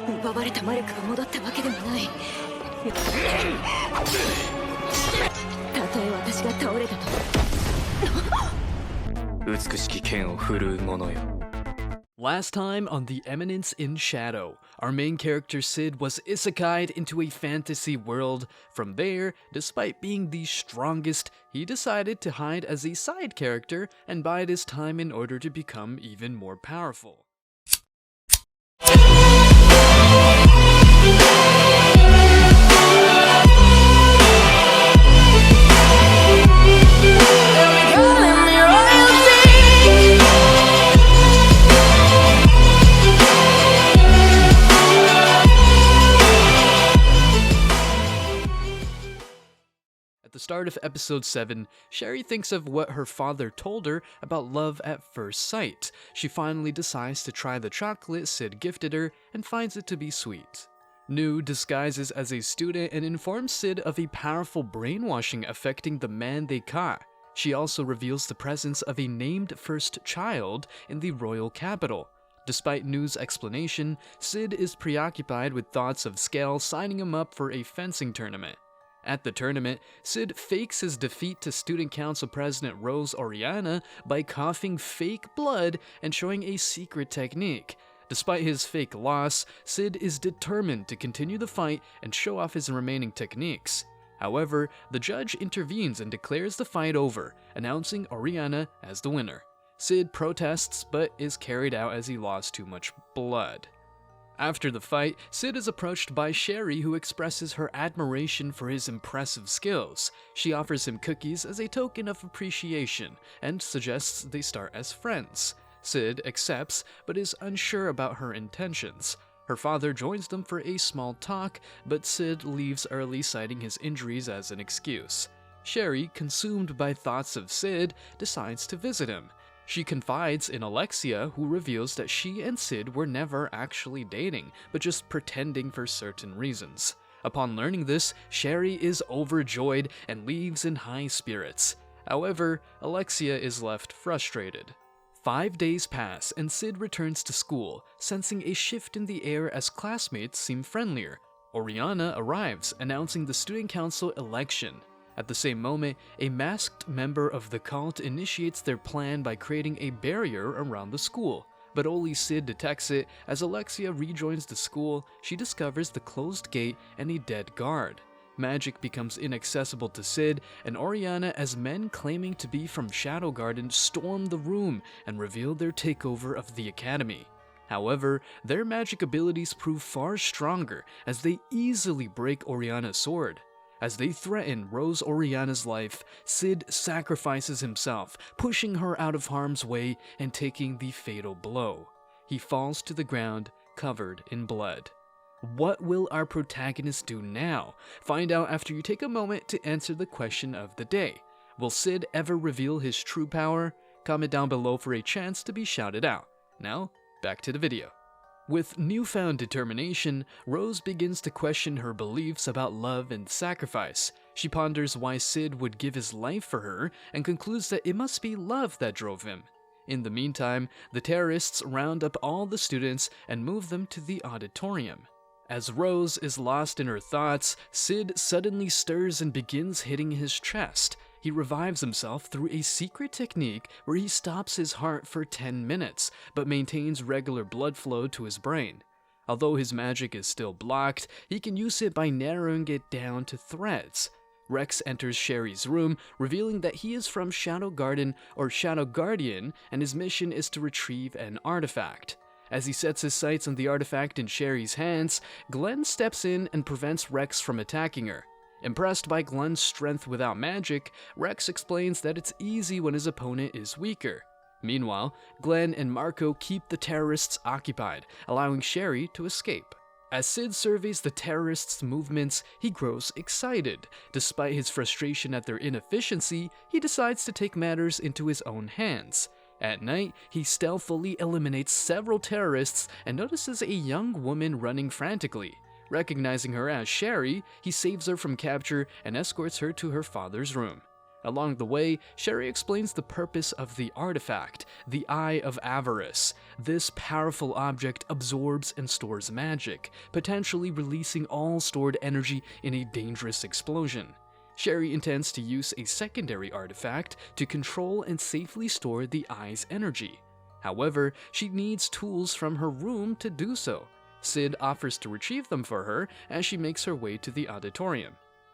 奪われた魔力が戻ったわけでもない。たとえ私が倒れたと。美しき剣を振るう者よ。 Last time on the Eminence in Shadow, our main character Sid was isekai'd into a fantasy world. From there, despite being the strongest, he decided to hide as a side character and bide his time in order to become even more powerful. At the start of episode 7, Sherry thinks of what her father told her about love at first sight. She finally decides to try the chocolate Sid gifted her and finds it to be sweet. Nu disguises as a student and informs Sid of a powerful brainwashing affecting the man they caught. She also reveals the presence of a named first child in the royal capital. Despite Nu's explanation, Sid is preoccupied with thoughts of Scale signing him up for a fencing tournament. At the tournament, Sid fakes his defeat to Student Council President Rose Oriana by coughing fake blood and showing a secret technique. Despite his fake loss, Sid is determined to continue the fight and show off his remaining techniques. However, the judge intervenes and declares the fight over, announcing Oriana as the winner. Sid protests but is carried out as he lost too much blood. After the fight, Sid is approached by Sherry, who expresses her admiration for his impressive skills. She offers him cookies as a token of appreciation and suggests they start as friends. Sid accepts but is unsure about her intentions. Her father joins them for a small talk, but Sid leaves early, citing his injuries as an excuse. Sherry, consumed by thoughts of Sid, decides to visit him. She confides in Alexia, who reveals that she and Sid were never actually dating, but just pretending for certain reasons. Upon learning this, Sherry is overjoyed and leaves in high spirits. However, Alexia is left frustrated. 5 days pass and Sid returns to school, sensing a shift in the air as classmates seem friendlier. Oriana arrives, announcing the student council election. At the same moment, a masked member of the cult initiates their plan by creating a barrier around the school. But only Sid detects it. As Alexia rejoins the school, she discovers the closed gate and a dead guard. Magic becomes inaccessible to Sid, and Oriana, as men claiming to be from Shadow Garden, storm the room and reveal their takeover of the academy. However, their magic abilities prove far stronger as they easily break Oriana's sword. As they threaten Rose Oriana's life, Sid sacrifices himself, pushing her out of harm's way and taking the fatal blow. He falls to the ground, covered in blood. What will our protagonist do now? Find out after you take a moment to answer the question of the day. Will Sid ever reveal his true power? Comment down below for a chance to be shouted out. Now, back to the video. With newfound determination, Rose begins to question her beliefs about love and sacrifice. She ponders why Sid would give his life for her and concludes that it must be love that drove him. In the meantime, the terrorists round up all the students and move them to the auditorium. As Rose is lost in her thoughts, Sid suddenly stirs and begins hitting his chest. He revives himself through a secret technique where he stops his heart for 10 minutes, but maintains regular blood flow to his brain. Although his magic is still blocked, he can use it by narrowing it down to threads. Rex enters Sherry's room, revealing that he is from Shadow Garden or Shadow Guardian, and his mission is to retrieve an artifact. As he sets his sights on the artifact in Sherry's hands, Glenn steps in and prevents Rex from attacking her. Impressed by Glenn's strength without magic, Rex explains that it's easy when his opponent is weaker. Meanwhile, Glenn and Marco keep the terrorists occupied, allowing Sherry to escape. As Sid surveys the terrorists' movements, he grows excited. Despite his frustration at their inefficiency, he decides to take matters into his own hands. At night, he stealthily eliminates several terrorists and notices a young woman running frantically. Recognizing her as Sherry, he saves her from capture and escorts her to her father's room. Along the way, Sherry explains the purpose of the artifact, the Eye of Avarice. This powerful object absorbs and stores magic, potentially releasing all stored energy in a dangerous explosion. Sherry intends to use a secondary artifact to control and safely store the eye's energy. However, she needs tools from her room to do so. Sid offers to retrieve them for her as she makes her way to the auditorium.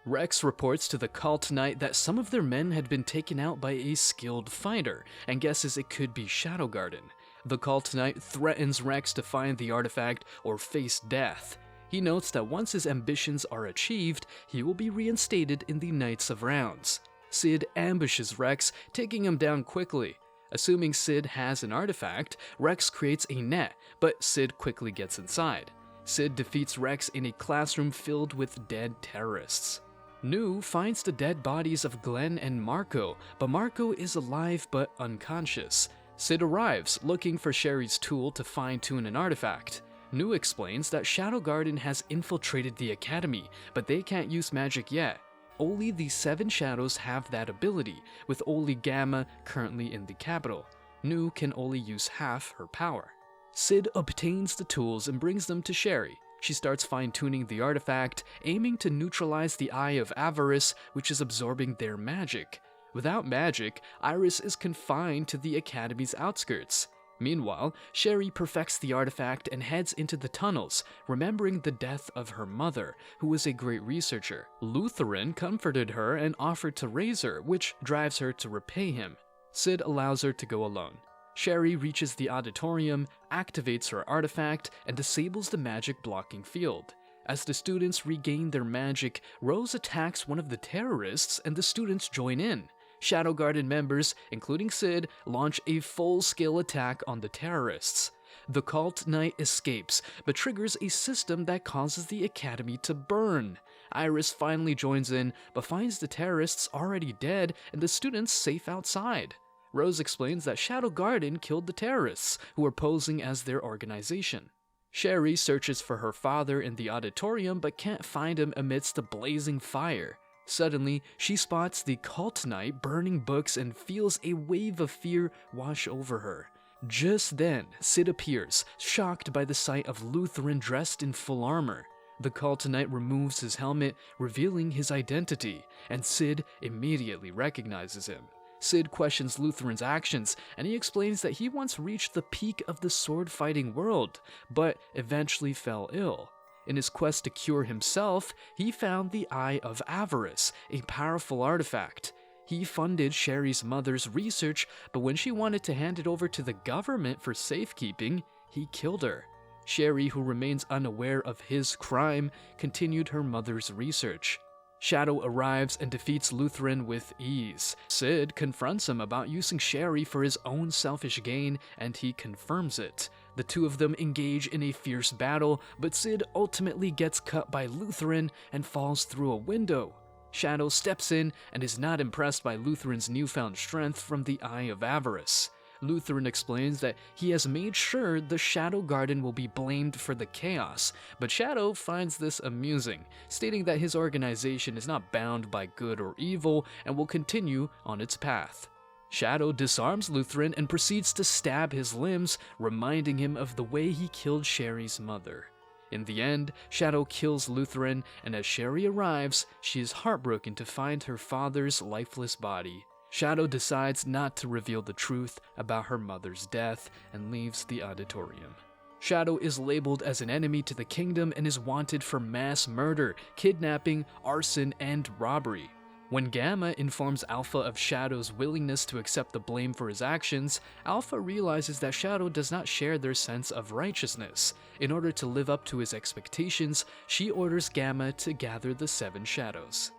Rex reports to the cult knight that some of their men had been taken out by a skilled fighter and guesses it could be Shadow Garden. The cult knight threatens Rex to find the artifact or face death. He notes that once his ambitions are achieved, he will be reinstated in the Knights of Rounds. Sid ambushes Rex, taking him down quickly. Assuming Sid has an artifact, Rex creates a net, but Sid quickly gets inside. Sid defeats Rex in a classroom filled with dead terrorists. Nu finds the dead bodies of Glenn and Marco, but Marco is alive but unconscious. Sid arrives, looking for Sherry's tool to fine-tune an artifact. Nu explains that Shadow Garden has infiltrated the academy, but they can't use magic yet. Only the 7 shadows have that ability, with only Gamma currently in the capital. Nu can only use half her power. Sid obtains the tools and brings them to Sherry. She starts fine-tuning the artifact, aiming to neutralize the Eye of Avarice, which is absorbing their magic. Without magic, Iris is confined to the academy's outskirts. Meanwhile, Sherry perfects the artifact and heads into the tunnels, remembering the death of her mother, who was a great researcher. Lutheran comforted her and offered to raise her, which drives her to repay him. Sid allows her to go alone. Sherry reaches the auditorium, activates her artifact, and disables the magic blocking field. As the students regain their magic, Rose attacks one of the terrorists and the students join in. Shadow Garden members, including Sid, launch a full-scale attack on the terrorists. The cult knight escapes, but triggers a system that causes the academy to burn. Iris finally joins in, but finds the terrorists already dead and the students safe outside. Rose explains that Shadow Garden killed the terrorists, who were posing as their organization. Sherry searches for her father in the auditorium but can't find him amidst the blazing fire. Suddenly, she spots the cult knight burning books and feels a wave of fear wash over her. Just then, Sid appears, shocked by the sight of Lutheran dressed in full armor. The cult knight removes his helmet, revealing his identity, and Sid immediately recognizes him. Sid questions Lutheran's actions, and he explains that he once reached the peak of the sword-fighting world, but eventually fell ill. In his quest to cure himself, he found the Eye of Avarice, a powerful artifact. He funded Sherry's mother's research, but when she wanted to hand it over to the government for safekeeping, he killed her. Sherry, who remains unaware of his crime, continued her mother's research. Shadow arrives and defeats Lutheran with ease. Sid confronts him about using Sherry for his own selfish gain, and he confirms it. The two of them engage in a fierce battle, but Sid ultimately gets cut by Lutheran and falls through a window. Shadow steps in and is not impressed by Lutheran's newfound strength from the Eye of Avarice. Lutheran explains that he has made sure the Shadow Garden will be blamed for the chaos, but Shadow finds this amusing, stating that his organization is not bound by good or evil and will continue on its path. Shadow disarms Lutheran and proceeds to stab his limbs, reminding him of the way he killed Sherry's mother. In the end, Shadow kills Lutheran, and as Sherry arrives, she is heartbroken to find her father's lifeless body. Shadow decides not to reveal the truth about her mother's death and leaves the auditorium. Shadow is labeled as an enemy to the kingdom and is wanted for mass murder, kidnapping, arson, and robbery. When Gamma informs Alpha of Shadow's willingness to accept the blame for his actions, Alpha realizes that Shadow does not share their sense of righteousness. In order to live up to his expectations, she orders Gamma to gather the 7 shadows.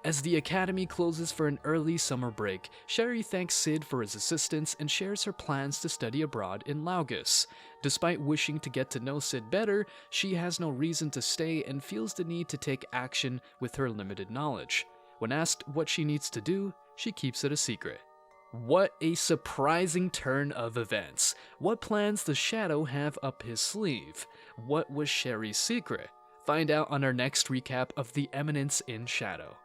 As the academy closes for an early summer break, Sherry thanks Sid for his assistance and shares her plans to study abroad in Laugus. Despite wishing to get to know Sid better, she has no reason to stay and feels the need to take action with her limited knowledge. When asked what she needs to do, she keeps it a secret. What a surprising turn of events! What plans does Shadow have up his sleeve? What was Sherry's secret? Find out on our next recap of the Eminence in Shadow.